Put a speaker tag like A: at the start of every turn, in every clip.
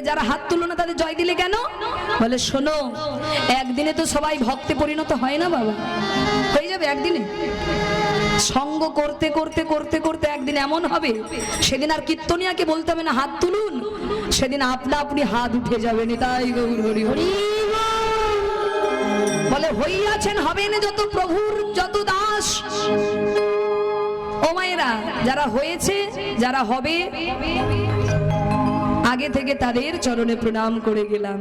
A: বলে যারা হাত তুলো না তাদের জয় দিলে কেন? বলে শোনো, একদিনে তো সবাই ভক্তে পরিণত হয় না বাবা। হয়ে যাবে একদিনে? সঙ্গ করতে করতে করতে করতে একদিন এমন হবে, সেদিন আর কীর্তনিয়াকে বলতে হবে না হাত তুলুন, সেদিন আপনা আপনি হাত উঠে যাবেন। তাই গৌর হরি হরি বলে হইয়াছেন হবেন যত প্রভুর যত দাস। ও মায়েরা, যারা হয়েছে যারা হবে আগে থেকে তাদের চরণে প্রণাম করে গেলাম।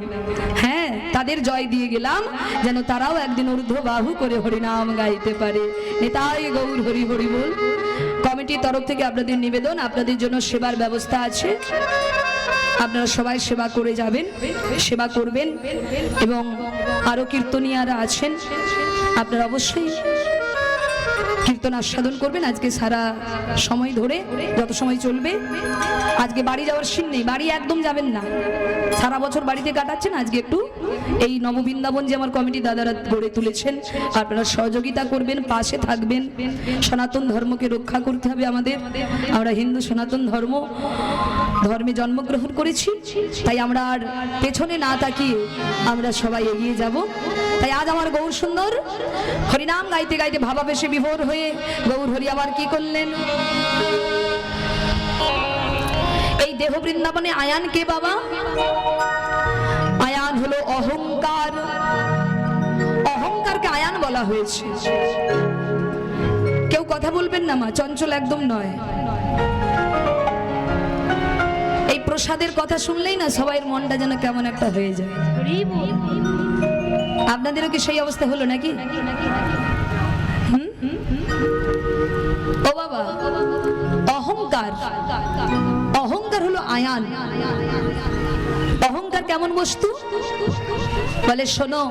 A: হ্যাঁ, তাদের জয় দিয়ে গেলাম যেন তারাও একদিন ঊর্ধ্ববাহু করে হরিনাম গাইতে পারে। নিতাই গৌর হরি হরি বল। কমিটির তরফ থেকে আপনাদের নিবেদন, আপনাদের জন্য সেবার ব্যবস্থা আছে, আপনারা সবাই সেবা করে যাবেন, সেবা করবেন। এবং আরো কীর্তনিয়ারা আছেন, আপনারা অবশ্যই কীর্তন আস্বাদন করবেন আজকে সারা সময় ধরে, যত সময় চলবে। আজকে বাড়ি যাওয়ার সিন নেই, বাড়ি একদম যাবেন না। সারা বছর বাড়িতে কাটাচ্ছেন, আজকে একটু এই নববৃন্দাবন যে আমার কমিটি দাদারা গড়ে তুলেছেন, আপনারা সহযোগিতা করবেন, পাশে থাকবেন। সনাতন ধর্মকে রক্ষা করতে হবে আমাদের। আমরা হিন্দু সনাতন ধর্মে জন্মগ্রহণ করেছি, তাই আমরা আর পেছনে না তাকিয়ে আমরা সবাই এগিয়ে যাব। তাই আজ আমার গৌর সুন্দর হরিনাম গাইতে গাইতে ভাবাবেশে বিভোর হয়ে গৌর হরি আবার কি করলেন? এই দেহ বৃন্দাবনে আয়ান কে বাবা? আয়ান হলো অহংকার। অহংকারকে আয়ান বলা হয়েছে। কেউ কথা বলবেন না মা, চঞ্চল একদম নয়। এই প্রসাদের কথা শুনলেই না সবাইয়ের মনটা যেন কেমন একটা হয়ে যায়। আপনাদেরও কি সেই অবস্থা হলো নাকি? ও বাবা, অহংকার, অহংকার হলো আয়ান। অহংকার কেমন বস্তু? বলে শোনো,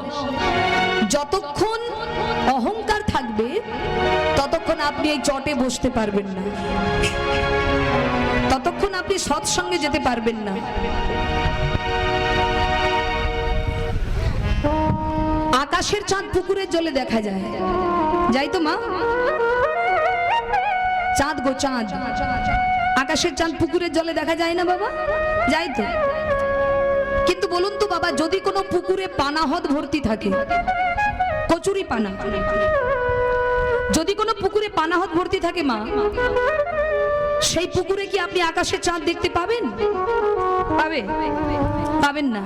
A: যতক্ষণ অহংকার থাকবে ততক্ষণ আপনি এই চটে বসতে পারবেন না, ততক্ষণ আপনি সৎসঙ্গে যেতে পারবেন না। আকাশের চাঁদ পুকুরের জলে দেখা যায়, যাই তো মা? চাঁদ গো চাঁদ, আকাশের চাঁদ পুকুরের জলে দেখা যায় না বাবা? যাই তো। কিন্তু বলুন তো বাবা, যদি কোনো পুকুরে পানাহদ ভর্তি থাকে, কচুরি পানা, যদি কোনো পুকুরে পানাহদ ভর্তি থাকে মা, সেই পুকুরে কি আপনি আকাশের চাঁদ দেখতে পাবেন? পাবেন না।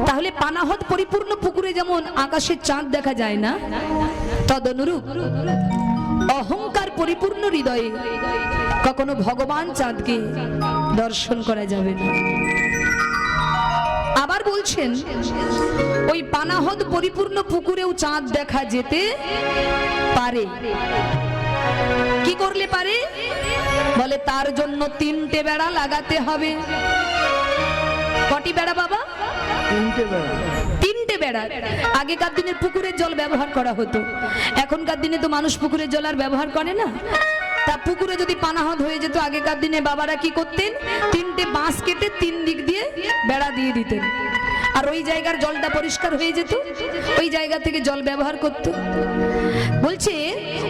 A: তাহলে পানাহদ পরিপূর্ণ পুকুরে যেমন আকাশের চাঁদ দেখা যায় না, তদনুরূপ অহংকার পরিপূর্ণ হৃদয়ে কখনো ভগবান চাঁদকে দর্শন করা যাবে না। আবার বলছেন, ওই পানাহদ পরিপূর্ণ পুকুরেও চাঁদ দেখা যেতে পারে। কি করলে পারে? বলে তার জন্য 3টে বেড়া লাগাতে হবে। কটি বেড়া বাবা? 3টে বেড়া। আগেকার দিনে পুকুরের জল ব্যবহার করা হতো, এখনকার দিনে তো মানুষ পুকুরের জল আর ব্যবহার করে না। তা পুকুরে যদি পানাহদ হয়ে যেত, আগেকার দিনে বাবারা কি করতেন? 3টে বাঁশ কেটে 3 দিক দিয়ে বেড়া দিয়ে দিতেন, আর ওই জায়গার জলটা পরিষ্কার হয়ে যেত, ওই জায়গা থেকে জল ব্যবহার করত। বলছে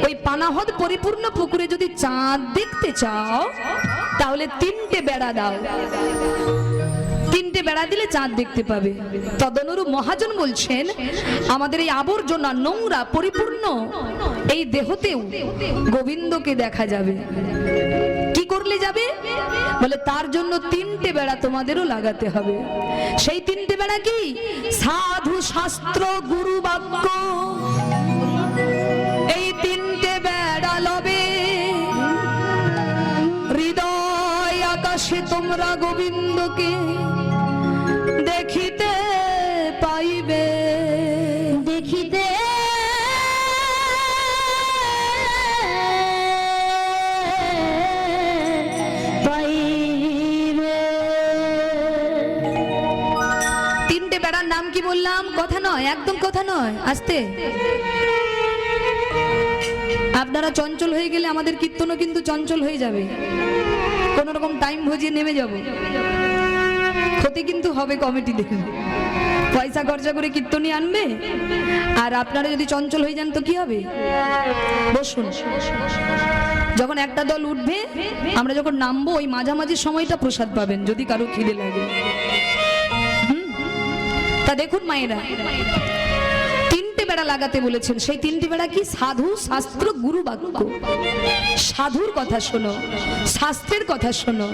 A: ওই পানাহদ পরিপূর্ণ পুকুরে যদি চাঁদ দেখতে চাও তাহলে 3টে বেড়া দাও, 3টে বেড়া দিলে চাঁদ দেখতে পাবে। তদনুরূপ মহাজন বলছেন, আমাদের এই আবর্জনা নোংরা পরিপূর্ণ এই দেহতেও গোবিন্দকে দেখা যাবে। কি করলে যাবে? বলে তার জন্য 3টে বেড়া তোমাদেরও লাগাতে হবে। সেই 3টে বেড়া কি? সাধু শাস্ত্র গুরু বাক্য, এই 3টে বেড়া লবে। হৃদয় আকাশে তোমরা গোবিন্দকে দেখিতে পাইবে, দেখিতে পাইবে। 3টে বেড়ার নাম কি বললাম? কথা নয়, একদম কথা নয়, আস্তে। আপনারা চঞ্চল হয়ে গেলে আমাদের কীর্তনও কিন্তু চঞ্চল হয়ে যাবে। কোন রকম টাইম ভজিয়ে নেমে যাব, ক্ষতি কিন্তু হবে কমিটিদের। পয়সা খরচা করে কীর্তনী আনবে, আর আপনারা যদি চঞ্চল হয়ে যান তো কি হবে? বসুন। যখন একটা দল উঠবে, আমরা যখন নামবো, ওই মাঝামাঝি সময়টা প্রসাদ পাবেন যদি কারো খিদে লাগে। তা দেখুন মায়েরা, তিনটে বেড়া লাগাতে বলেছেন। সেই তিনটে বেড়া কি? সাধু, শাস্ত্র, গুরু বাক্য। সাধুর কথা শোনো, শাস্ত্রের কথা শোনো,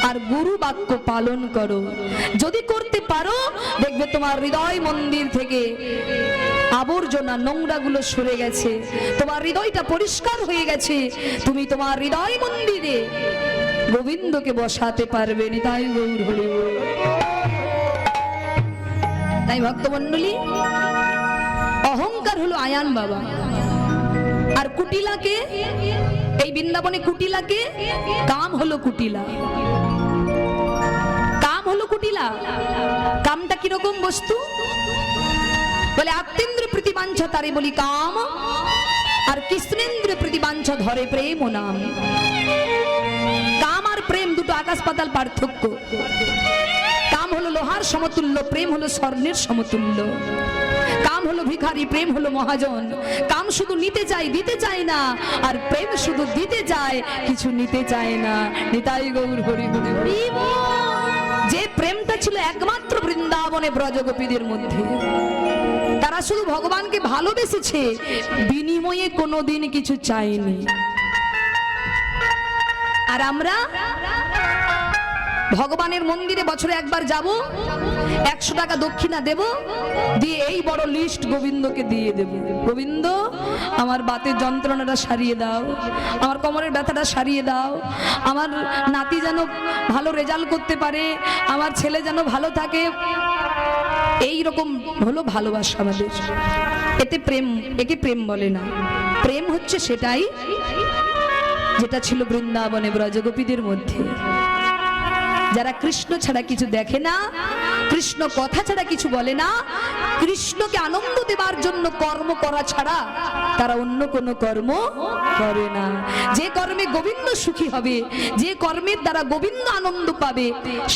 A: আর গুরু বাক্য পালন করো। যদি করতে পারো, দেখবে তোমার হৃদয় মন্দির থেকে আবর্জনা, নোংরাগুলো সরে গেছে, তোমার হৃদয়টা পরিষ্কার হয়ে গেছে। তুমি তোমার হৃদয় মন্দিরে গোবিন্দকে বসাতে পারবে। নিতাই গৌর হরি বল। তাই ভক্তমণ্ডলী, অহংকার হলো আয়ান বাবা, আর কুটিলাকে, এই বৃন্দাবনে কুটিলাকে, কাম হলো কুটিলা। কাম হলো কুটিলা। কামটা কিরকম বস্তু? বলে আত্মেন্দ্র প্রতিবাঞ্ছা তারে বলি কাম, আর কৃষ্ণেন্দ্র প্রতিবাঞ্ছা ধরে প্রেম ও নাম। কাম আর প্রেম দুটো আকাশ পাতাল পার্থক্য। কাম হলো লোহার সমতুল্য, প্রেম হলো স্বর্ণের সমতুল্য। কাম হলো ভিখারি, প্রেম হলো মহাজন। কাম শুধু নিতে চাই, দিতে চায় না, আর প্রেম শুধু দিতে চায়, কিছু নিতে চায় না। নিতাই গৌর হরি হরি হরি। যে প্রেমটা ছিল একমাত্র বৃন্দাবনে ব্রজগোপীদের মধ্যে, তারা শুধু ভগবানকে ভালোবেসেছে, বিনিময়ে কোনোদিন কিছু চায়নি। আর আমরা ভগবানের মন্দিরে বছরে একবার যাব, 100 টাকা দক্ষিণা দেব, দিয়ে এই বড় লিস্ট গোবিন্দকে দিয়ে দেব। গোবিন্দ, আমার বাতের যন্ত্রণাটা সারিয়ে দাও, আমার কোমরের ব্যথাটা সারিয়ে দাও, আমার নাতি যেন ভালো রেজাল্ট করতে পারে, আমার ছেলে যেন ভালো থাকে। এই রকম হলো ভালোবাসা আমাদের। এতে প্রেম, একে প্রেম বলে না। প্রেম হচ্ছে সেটাই যেটা ছিল বৃন্দাবনে ব্রজগোপীদের মধ্যে। যারা কৃষ্ণ ছাড়া কিছু দেখে না, কৃষ্ণ কথা ছাড়া কিছু বলে না, কৃষ্ণকে আনন্দ দেবার জন্য কর্ম করা ছাড়া তারা অন্য কোনো কর্ম করে না। যে কর্মে গোবিন্দ সুখী হবে, যে কর্মের দ্বারা গোবিন্দ আনন্দ পাবে,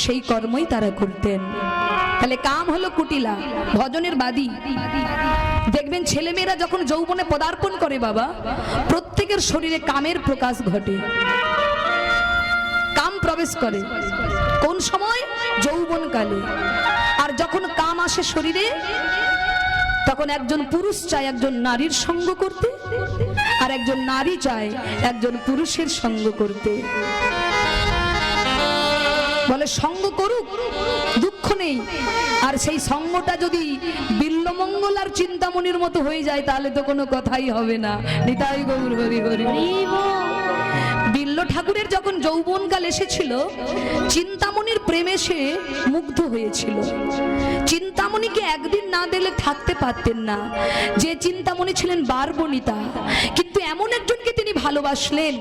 A: সেই কর্মই তারা করতেন। তাহলে কাম হলো কুটিলা, ভজনের বাদী। দেখবেন ছেলেমেয়েরা যখন যৌবনে পদার্পণ করে বাবা, প্রত্যেকের শরীরে কামের প্রকাশ ঘটে, কাম প্রবেশ করে। কোন সময়? যৌবনকালে। আর যখন কাম আসে শরীরে, তখন একজন পুরুষ চায় একজন নারীর সঙ্গ করতে, আর একজন নারী চায় একজন পুরুষের সঙ্গ করতে। বলে সঙ্গ করুক, দুঃখ নেই। আর সেই সঙ্গটা যদি বিল্লমঙ্গল আর চিন্তামণির মতো হয়ে যায়, তাহলে তো কোনো কথাই হবে না। নিতাই গৌর হরি হরি। বিল্ল ঠাকুরের যখন যৌবনকাল এসেছিল, চিন্তামণির প্রেমে সে মুগ্ধ হয়েছিল। চিন্তামণিকে একদিন না দিলে থাকতে পারতেন না। যে চিন্তামণি ছিলেন বারবনিতা, কিন্তু এমন একজনকে তিনি ভালোবাসলেন,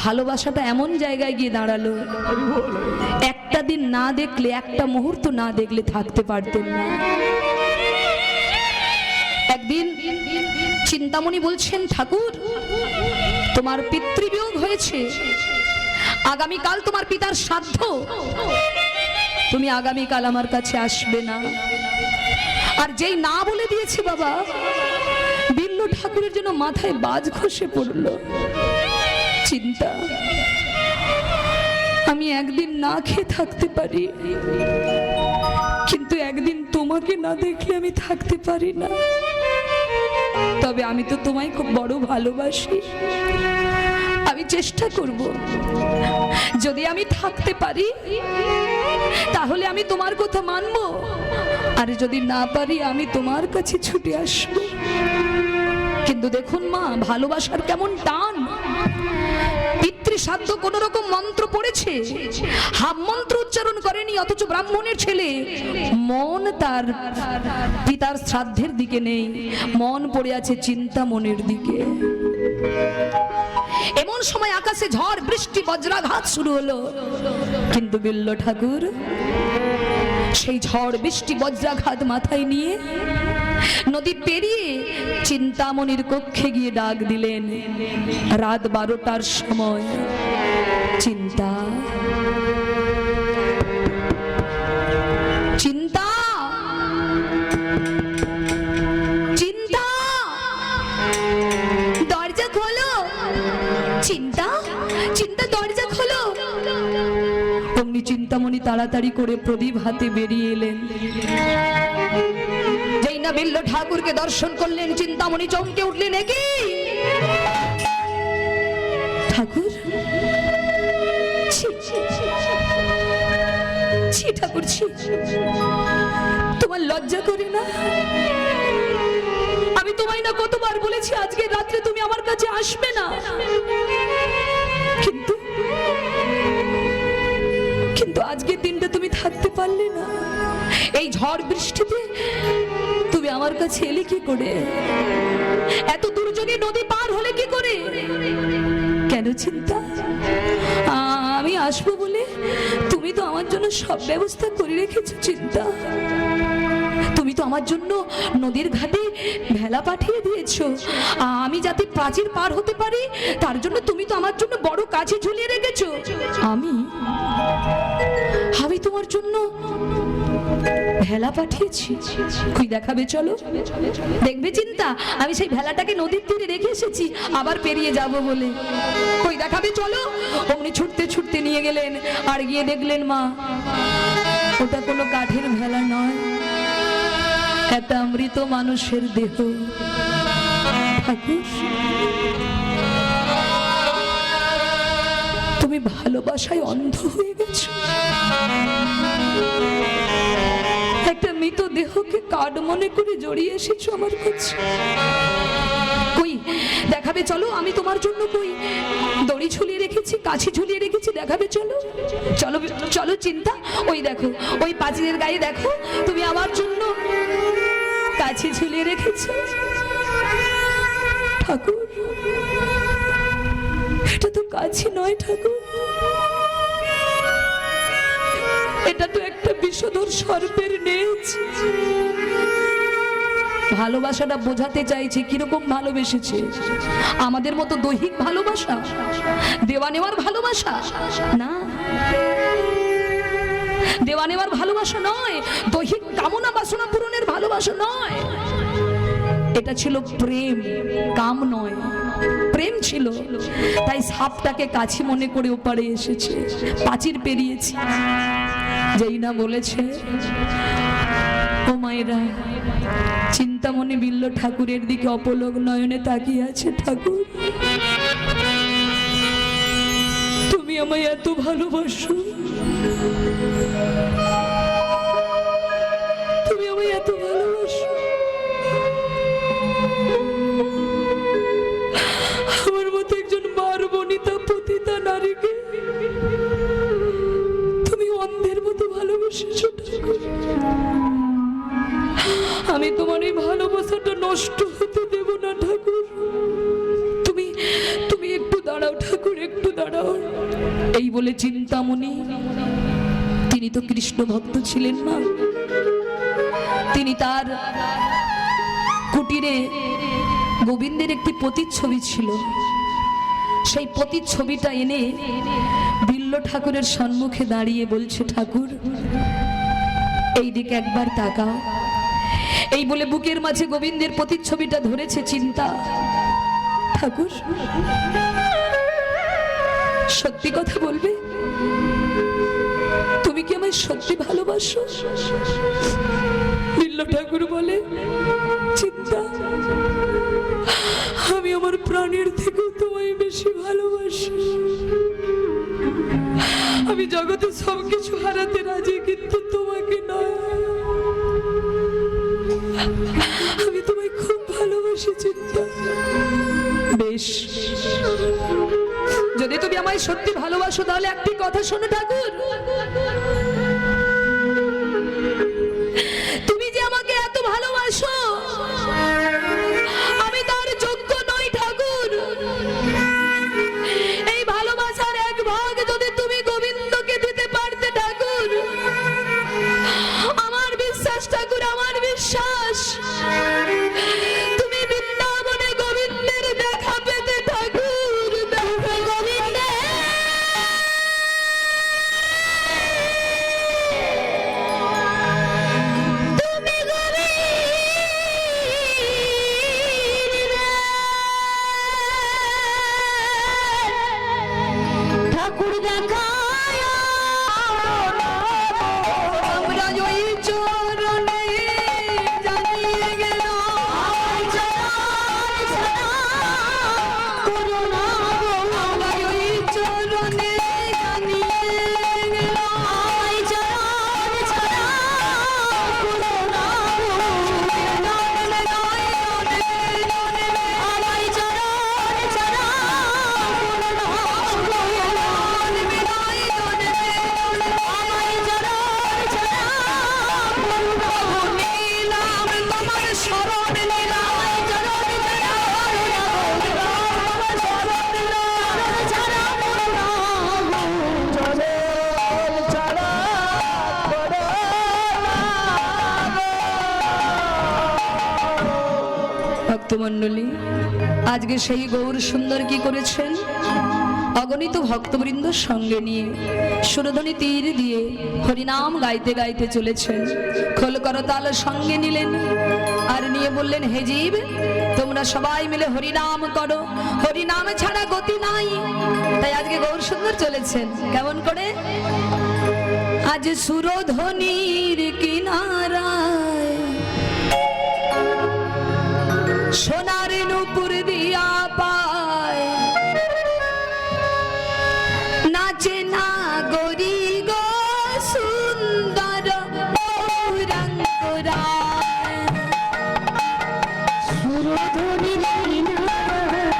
A: ভালোবাসাটা এমন জায়গায় গিয়ে দাঁড়ালো, একটা দিন না দেখলে, একটা মুহূর্ত না দেখলে থাকতে পারতেন না। একদিন চিন্তামণি বলছেন, ঠাকুর, তোমার পিতৃবিয়োগ হয়েছে, আগামীকাল তোমার পিতার শ্রাদ্ধ, তুমি আগামীকাল আমার কাছে আসবে না। আর যেই না বলে দিয়েছে বাবা, বিল্ল ঠাকুরের জন্য মাথায় বাজ খসে পড়ল। চিন্তা, আমি একদিন না খেয়ে থাকতে পারি, কিন্তু একদিন তোমাকে না দেখলে আমি থাকতে পারি না। তবে আমি তো তোমায় খুব বড় ভালোবাসি, আমি চেষ্টা করব, যদি আমি থাকতে পারি তাহলে আমি তোমার কথা মানব, আর যদি না পারি আমি তোমার কাছে ছুটে আসব। কিন্তু দেখুন মা, ভালোবাসার কেমন টান। পিতৃশ্রাদ্ধ কোন রকম মন্ত্র পড়েছে, হাম মন্ত্র উচ্চারণ করেনি, অথচ ব্রাহ্মণের ছেলে মন তার পিতার শ্রাদ্ধের দিকে নেই, মন পড়ে আছে চিন্তামণির দিকে। এমন সময় আকাশে ঝড় বৃষ্টি বজ্রাঘাত শুরু হলো, কিন্তু বিল্ল ঠাকুর সেই ঝড় বৃষ্টি বজ্রাঘাত মাথায় নিয়ে নদী পেরিয়ে চিন্তামণির কক্ষে গিয়ে ডাক দিলেন। রাত 12টার সময়, চিন্তা, চিন্তা, চিন্তা, দরজা অমনি চিন্তামণি তাড়াতাড়ি করে প্রদীপ হাতে বেরিয়ে এলেন। যেই না বিল্ল ঠাকুরকে দর্শন করলেন, চিন্তামণি চমকে উঠলেন, এ কি ঠাকুর? ছি ঠাকুর, ছি, তোমার লজ্জা করে না? আমি তোমায় না কতবার বলেছি আজকে রাত্রে তুমি আমার কাছে আসবে না, কিন্তু কিন্তু আজকের দিনটা তুমি থাকতে পারলে না। এই ঝড় বৃষ্টিতে তুমি আমার কাছে এলে কি করে? এত দুর্যোগে নদী পার হলে কি করে? কেন চিন্তা? আমি আসবো বলে তুমি তো আমার জন্য সব ব্যবস্থা করে রেখেছো চিন্তা। তুমি তো আমার জন্য নদীর ঘাটে ভেলা পাঠিয়ে দিয়েছো, আমি যাতে প্রাচীর পার হতে পারি তার জন্য তুমি তো আমার জন্য বড় কাছে ঝুলিয়ে রেখেছো। আমি তোমার জন্য ভেলা পাঠিয়েছি, কই দেখাবে? চলো দেখবে চিন্তা। আমি সেই ভেলাটাকে নদীর তীরে রেখে এসেছি আবার পেরিয়ে যাব বলে, কই দেখাবে? চলো। অমনি ছুটতে ছুটতে নিয়ে গেলেন, আর গিয়ে দেখলেন মা ওটা কোনো কাঠের ভেলা নয়, একটা মৃত মানুষের দেহ। ঠাকুর, তুমি ভালোবাসায় অন্ধ হয়ে গেছো, একটা মৃত দেহকে কাঠ মনে করে জড়িয়ে এসেছো আমার কাছে। কই দেখাবে? চলো। আমি তোমার জন্য কই দড়ি ঝুলিয়ে রেখেছি, কাছি ঝুলিয়ে রেখেছি, দেখাবে? চলো চলো চলো চিন্তা। ওই দেখো, ওই পাঁচিলের গায়ে দেখো, তুমি আমার জন্য কাছি ঝুলিয়ে রেখেছো। ঠাকুর, এটা তো কাছি নয় ঠাকুর, এটা তো একটা বিষধর সর্পের নেজ। ভালোবাসাটা বোঝাতে চাইছে কিরকম ভালোবেসেছে, আমাদের মতো দৈহিক ভালোবাসা, দেওয়া নেওয়ার ভালোবাসা না, দেওয়া নেওয়ার ভালোবাসা নয়, দৈহিক কামনা বাসনা পূরণের ভালোবাসা নয়। এটা ছিল প্রেম, কাম নয়, প্রেম ছিল। তাই সাপটাকে কাছি মনে করে ওপারে এসেছে, প্রাচীর পেরিয়েছে। যেই না বলেছে ও মায়েরা, চিন্তামণি বিল্ল ঠাকুরের দিকে অপলক নয়নে তাকিয়ে আছে। ঠাকুর, তুমি আমায় এত ভালোবাসো, তুমি আমায় এত ভালোবাসো, আমার মতো একজন মার বনিতা পতিতা নারীকে তুমি অন্ধের মতো ভালোবেসেছো। আমি তোমার এই ভালোবাসাটা নষ্ট হতে দেব না ঠাকুর। তুমি তুমি একটু দাঁড়াও ঠাকুর, একটু দাঁড়াও। এই বলে চিন্তামণি, তিনি তো কৃষ্ণ ভক্ত ছিলেন না, তিনি তার কুটিরে গোবিন্দের একটি প্রতিচ্ছবি ছিল, সেই প্রতিচ্ছবিটা এনে বিল্ল ঠাকুরের সম্মুখে দাঁড়িয়ে বলছে, ঠাকুর এই দিকে একবার তাকাও। এই বলে বুকের মাঝে গোবিন্দের প্রতিচ্ছবিটা ধরেছে চিন্তা। ঠাকুর, সত্যি কথা বলবে? তুমি কি আমায় সত্যি ভালোবাসো? বিল্ল ঠাকুর বলে, চিন্তা আমি আমার প্রাণের থেকেও তোমায় বেশি ভালোবাসি। আমি জগতে সবকিছু হারাতে রাজি, কিন্তু তোমাকে নয়। আমি তোমায় খুব ভালোবাসি চিন্তা। বেশ, যদি তুমি আমায় সত্যি ভালোবাসো তাহলে একটি কথা শোনো ঠাকুর, তুমি যে আমাকে এত ভালোবাসো আমি তার যোগ্য নই ঠাকুর। এই ভালোবাসার এক ভাগ যদি তুমি গোবিন্দকে দিতে পারতে ঠাকুর, আমার বিশ্বাস ঠাকুর, আমার বিশ্বাস তুমি বৃন্দাবনে গোবিন্দের দেখা পেতে ঠাকুর। দেখা গোবিন্দের ভক্তমণ্ডলী, আজকে সেই গৌর সুন্দর কি করেছেন, অগণিত ভক্তবৃন্দ সঙ্গে নিয়ে সুরধ্বনি তীর দিয়ে হরিনাম গাইতে গাইতে চলেছেন। খোল করতাল সঙ্গে নিলেন আর নিয়ে বললেন, হে জীব, তোমরা সবাই মিলে হরিনাম করো, হরিনাম ছাড়া গতি নাই। তাই আজকে গৌর সুন্দর চলেছেন কেমন করে, আজ সুরধ্বনির কিনারায় সোনার নূপুর দিয়া পায়, নাচে না গরি গো সুন্দর গৌরাঙ্গরায়।
B: সুরধুনির কিনারায়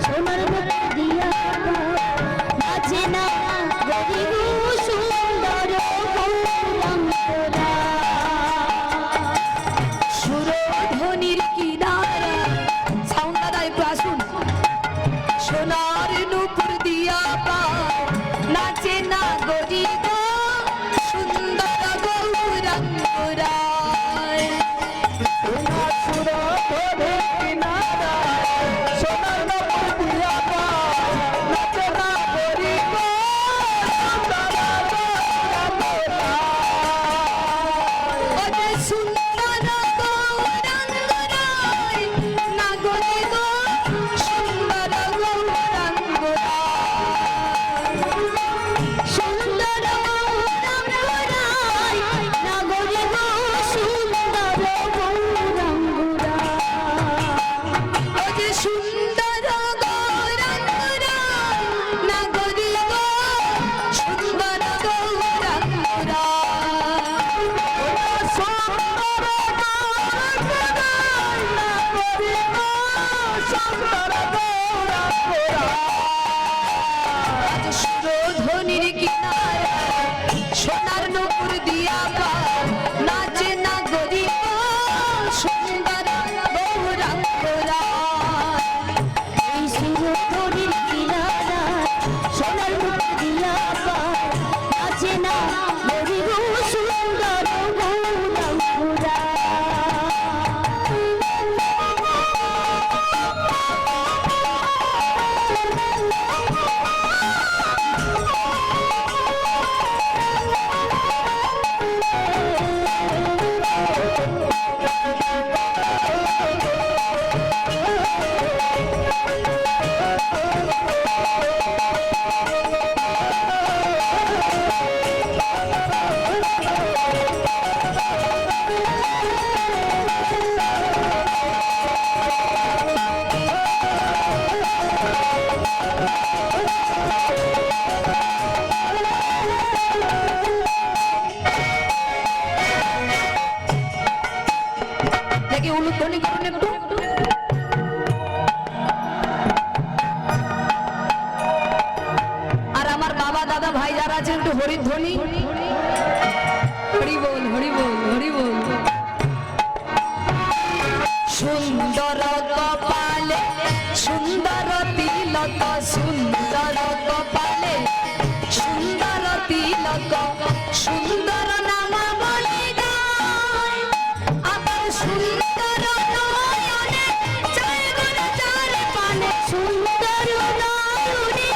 B: সোনার নূপুর দিয়া পায়, নাচে না গরি গো সুন্দর গৌরাঙ্গরায়।
A: সুরধ্বনির কিনারা, সাউন্ড দাদা একটু আসুন, সোনার নূপুর দিয়া পায়, নাচে না গরি গো সুন্দর গৌরাঙ্গরায়। সুরধ্বনির কিনারা সোনার নূপুর দিয়া পায়, নাচে না গরি গো সুন্দর গৌরাঙ্গরায়।
B: এই সুরধুনির কিনারায় সোনার নূপুর দিয়া পায়, নাচে না গরি গো সুন্দর গৌরাঙ্গরায়।
A: দেখি উলুধ্বনি করুন একটু। আর আমার বাবা দাদা ভাই যারা আছেন একটু হরিধ্বনি, হরি বল হরি বল হরি বল। সুন্দর কপালে সুন্দর তিলক, সুন্দর কপালে সুন্দর তিলক, সুন্দর নামাবলী গায়, আবার সুন্দর নয়নে চাই গোরা চার পানে,
B: সুন্দর নয়নে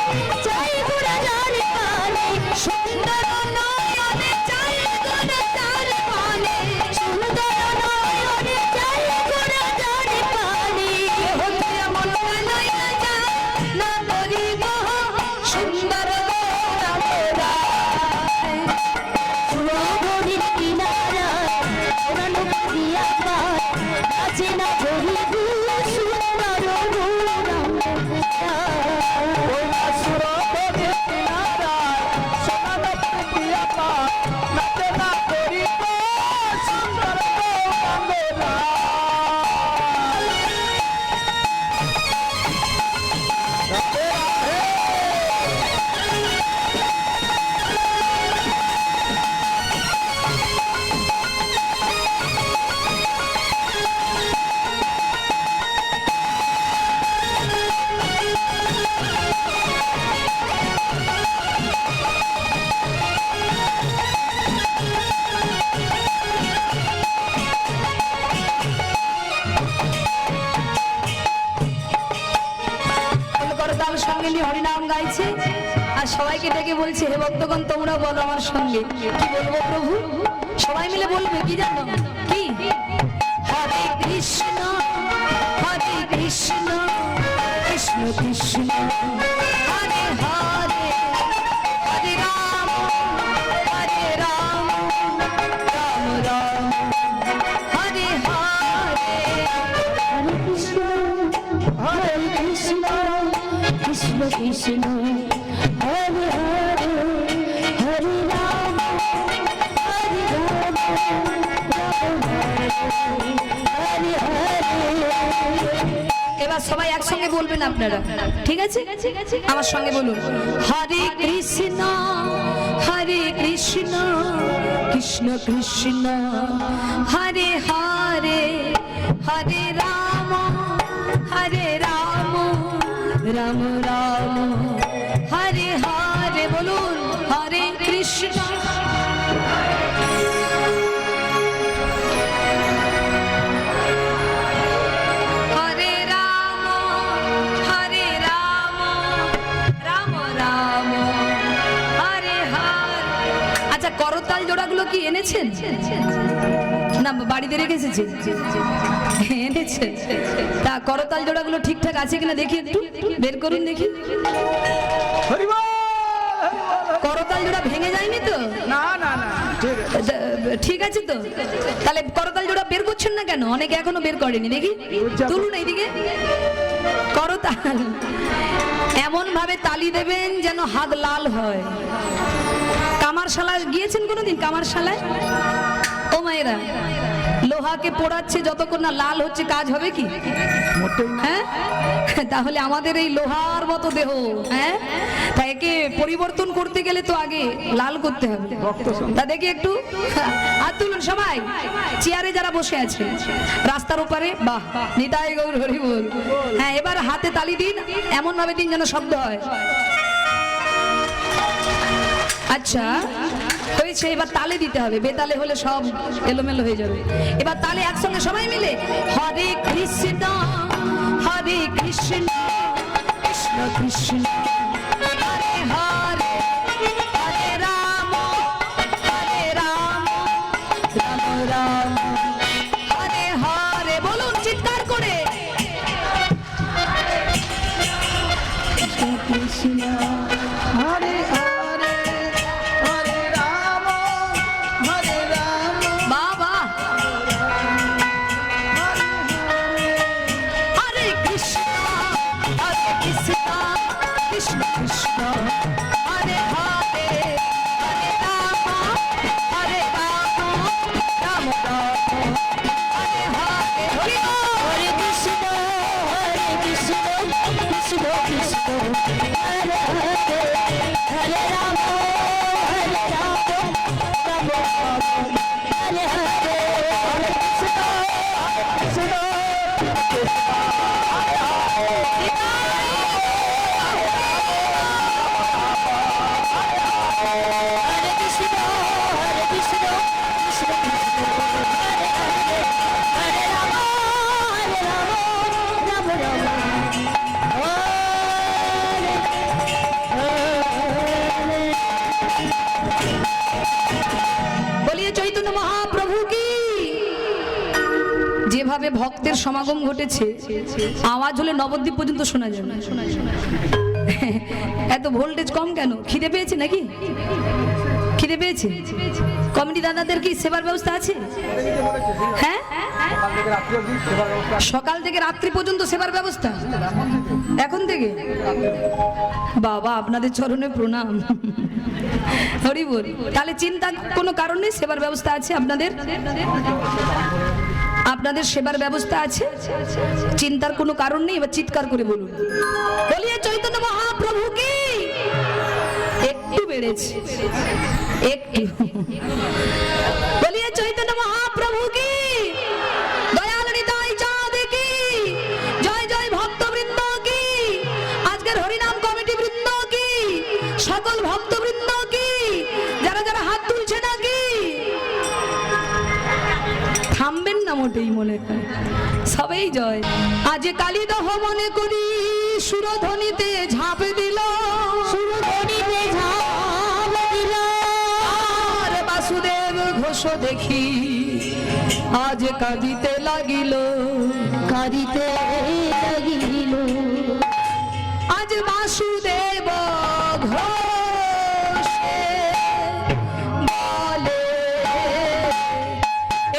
B: চাই গোরা চার পানে,
A: সুন্দর নয়নে চাই গোরা চার পানে,
B: সুন্দর নয়নে চাই গোরা চার পানে।
A: হতে মন লইয়া যায় না করিব গাইছে আর সবাইকে ডেকে বলছে, হে ভক্তগণ তোমরা বলো আমার সঙ্গে কি বলবো প্রভু। সবাই মিলে বলবে কি জানো, কি হরে কৃষ্ণ কৃষ্ণ কৃষ্ণ হরে হরে হরে রাম রাম রাম হরে হরে।
B: হরে কৃষ্ণ কৃষ্ণ কৃষ্ণ হরে হরে হরে রাম রাম হরে হরে।
A: এবার সবাই একসঙ্গে বলবেন আপনারা, ঠিক আছে? আমার সঙ্গে বলুন, হরে কৃষ্ণ কৃষ্ণ কৃষ্ণ হরে হরে হরে রাম রাম রাম হরে হরে। বলুন হরে কৃষ্ণ হরে রাম রাম রাম হরে হরে। আচ্ছা, করতাল জোড়াগুলো কি এনেছেন না বাড়িতে রেখে এসেছে? এনেছেন। তা করতাল জোড়াগুলো ঠিকঠাক আছে কিনা দেখি, একটু বের করুন দেখি। করতাল জোড়া ভেঙে যায়নি তো?
C: না না না,
A: ঠিক আছে তো? তাহলে করতাল জোড়া বের করছেন না কেন? অনেকে এখনো বের করেনি, দেখি তুলুন এইদিকে। করতাল এমন ভাবে তালি দেবেন যেন হাত লাল হয়। কামারশালায় গিয়েছেন কোনোদিন? কামারশালায় ও মায়েরা, লোহাকে পোড়াচ্ছে যতক্ষণ না লাল হচ্ছে কাজ হবে কি? হ্যাঁ, তাহলে আমাদের এই লোহার মতো দেহ, হ্যাঁ, তা একে পরিবর্তন করতে গেলে তো আগে লাল করতে হবে। তা দেখি একটু হাত তুলুন সবাই, চেয়ারে যারা বসে আছে রাস্তার উপরে। বাহ, নিতাই গৌর হরি বল। হ্যাঁ, এবার হাতে তালি দিন, এমন ভাবে দিন যেন শব্দ হয়। আচ্ছা হয়েছে, এবার তালে দিতে হবে, বেতালে হলে সব এলোমেলো হয়ে যাবে। এবার তালে একসঙ্গে সবাই মিলে হরে কৃষ্ণ কৃষ্ণ কৃষ্ণ হরে হরে হরে রাম রাম রাম হরে হরে। বলুন চিৎকার করে,
B: কৃষ্ণ
C: হরে হরে হরে রাম
A: বাবা হরে কৃষ্ণ কৃষ্ণ কৃষ্ণ হরে হরে হরে রাম রাম রাম হরে হরে।
B: হরে কৃষ্ণ কৃষ্ণ কৃষ্ণ হরে হরে হরে রাম রাম হরে হরে। হরে কৃষ্ণ কৃষ্ণ হরে কৃষ্ণ কৃষ্ণ কৃষ্ণ হরে হরে হরে রাম রাম
A: বলিয়ে চৈতন্য মহাপ্রভু কি। যেভাবে ভক্তের সমাগম ঘটেছে, আওয়াজ হলে নবদ্বীপ পর্যন্ত শোনা যায় না। এত ভোল্টেজ কম কেন? খিদে পেয়েছে নাকি? খিদে পেয়েছে? কমিটি দাদাদের কি সেবার ব্যবস্থা আছে? হ্যাঁ, সকাল থেকে রাত্রি পর্যন্ত সেবার ব্যবস্থা এখন থেকে? বাবা, আপনাদের চরণে প্রণাম। হরি বল। তাহলে চিন্তার কোনো কারণ নেই, সেবার ব্যবস্থা আছে আপনাদের। আপনাদের সেবার ব্যবস্থা আছে, চিন্তার কোনো কারণ নেই। এবার চিৎকার করে বলুন, বলিয়ে চৈতন্য মহাপ্রভু কি। একটু বেড়েছে, একটু। বলিয়ে চৈতন্য মহাপ্রভু কি। দয়াল হৃদয় চাঁদ কি। জয় জয় ভক্তবৃন্দ কি। আজকের হরিনাম কমিটি বৃন্দ কি। সকল ভক্তবৃন্দ কি। যারা যারা হাত তুলছে নাকি থামবেন না মোটেই, মনে হয় সবেই জয়। আজ কালী দহ মনে করি সুরধ্বনিতে ঝাঁপ দিল,
B: সুরধ্বনিতে ঝাঁপ দিল।
A: আর বাসুদেব ঘোষ দেখি আজ কাঁদিতে লাগিল,
B: কাঁদিতে লাগিল।
A: আজ বাসুদেব ঘোষ বলে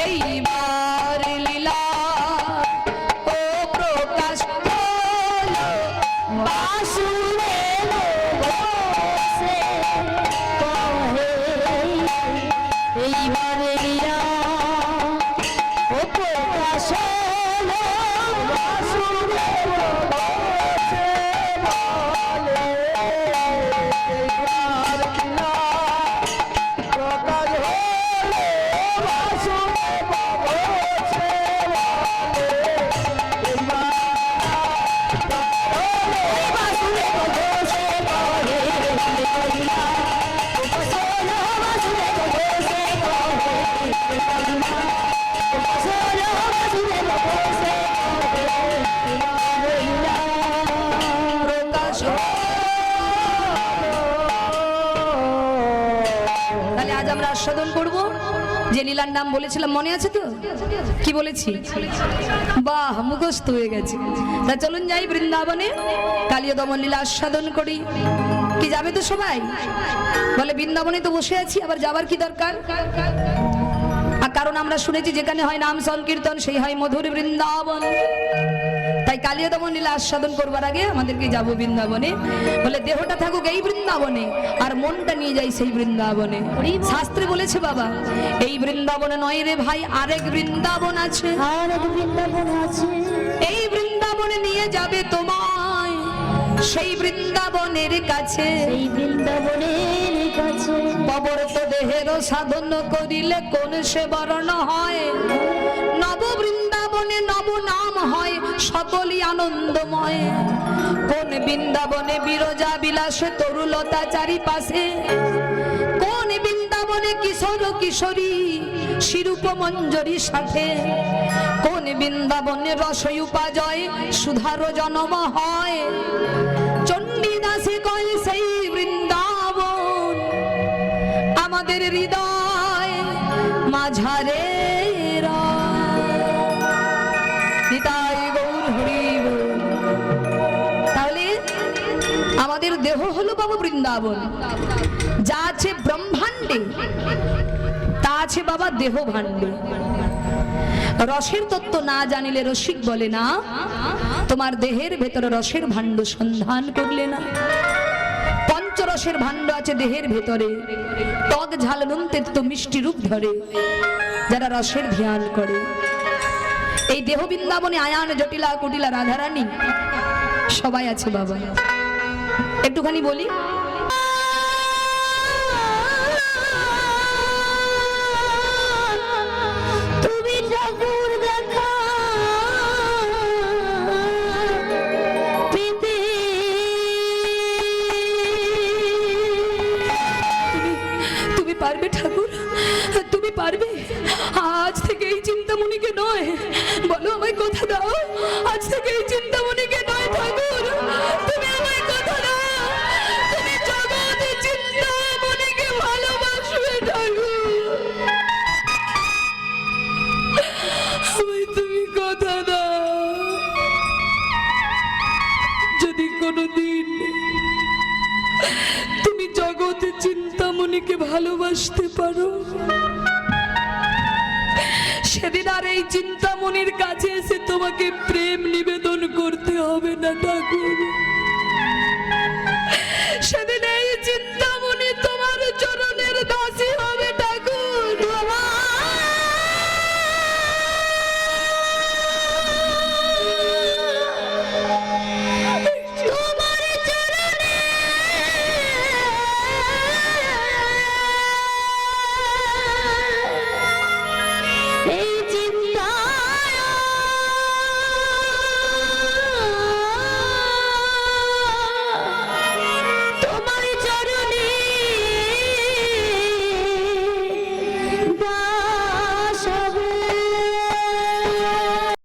A: এইবার লীলা ও প্রকাশ হলো।
B: বাসুদেব ঘোষে কহে এইবার লীলা ও প্রকাশ হলো। বাসুদেব ঘোষে বলে
C: এইবার লীলা প্রকাশ হলো। বাসুদেব ঘোষে বলে এইবার
B: বাসুদেব ঘোষে কহে এইবার লীলা প্রকাশ হলো। বাসুদেব ঘোষে কহে এইবার লীলা প্রকাশ হলো। বাসুদেব ঘোষে কহে এইবার লীলা
A: প্রকাশ হলো। তাহলে আজ আমরা আস্বাদন করব যে লীলার নাম বলেছিলাম, মনে আছে তো? কি বলেছি? বাহ, মুখস্থ হয়ে গেছে। তা চলুন যাই বৃন্দাবনে, কালীয় দমন লীলা আস্বাদন করি। কি যাবে তো সবাই? বলে বৃন্দাবনে তো বসে আছি, আবার যাবার কি দরকার? আর কারণ আমরা শুনেছি যেখানে হয় নাম সংকীর্তন সেই হয় মধুর বৃন্দাবন। তাই কালীয় দমন লীলা আস্বাদন করবার আগে আমাদেরকে যাব বৃন্দাবনে। বলে দেহটা থাকুক এই বৃন্দাবনে আর মনটা নিয়ে যাই সেই বৃন্দাবনে। শাস্ত্রে বলেছে বাবা, এই বৃন্দাবনে নয় রে ভাই, আরেক বৃন্দাবন আছে।
B: আর এক বৃন্দাবন আছে।
A: এই বৃন্দাবনে নিয়ে যাবে তোমায় সেই বৃন্দাবনের কাছে।
B: সেই বৃন্দাবনের কাছে
A: অবরত দেহের সাধন করিলে কোন সে বরণ হয়। নব বৃন্দাবনে নব নাম হয়, সকলই আনন্দময়। কোন বৃন্দাবনে বিরজা বিলাসে তরুলতা চারিপাশে। কোন বৃন্দাবনে কিশোর কিশোরী শিরূপ মঞ্জরি সাথে। কোন বৃন্দাবনে রসই উপাজয় সুধার জন্ম হয়। চণ্ডীদাসে কয় সেই বৃন্দাবন আমাদের হৃদয় মাঝারে নিতাই গৌর হরি বল। তাহলে আমাদের দেহ হলো বাবা বৃন্দাবন। যা আছে ব্রহ্মাণ্ডে তা আছে বাবা দেহ ভাণ্ডে। রসের তত্ত্ব না জানিলে রসিক বলে না, তোমার দেহের ভেতরে রসের ভাণ্ড সন্ধান করলে না। পঞ্চরসের ভাণ্ড আছে দেহের ভেতরে, টক ঝাল নুন তেতো মিষ্টি রূপ ধরে যারা রসের ধ্যান করে। এই দেহ বৃন্দাবনে আয়ান জটিলা কুটিলা রাধারানী সবাই আছে বাবা। একটুখানি বলি,
B: তুমি ঠাকুর দেখা পেতে
A: তুমি পারবে ঠাকুর, তুমি পারবে। আজ থেকে এই চিন্তামণিকে নয়, বলো আমায় কথা দাও, আজ থেকে এই চিন্তামণিকে নয় ঠাকুর, তুমি আমায় কথা দাও, তুমি জগতে চিন্তামণিকে ভালোবাসবে ঠাকুর, আমায় তুমি কথা দাও। যদি কোনোদিন তুমি জগতে চিন্তামণিকে ভালোবাসতে পারো, সেদিন আর এই চিন্তামণির কাছে এসে তোমাকে প্রেম নিবেদন করতে হবে না ঠাকুর।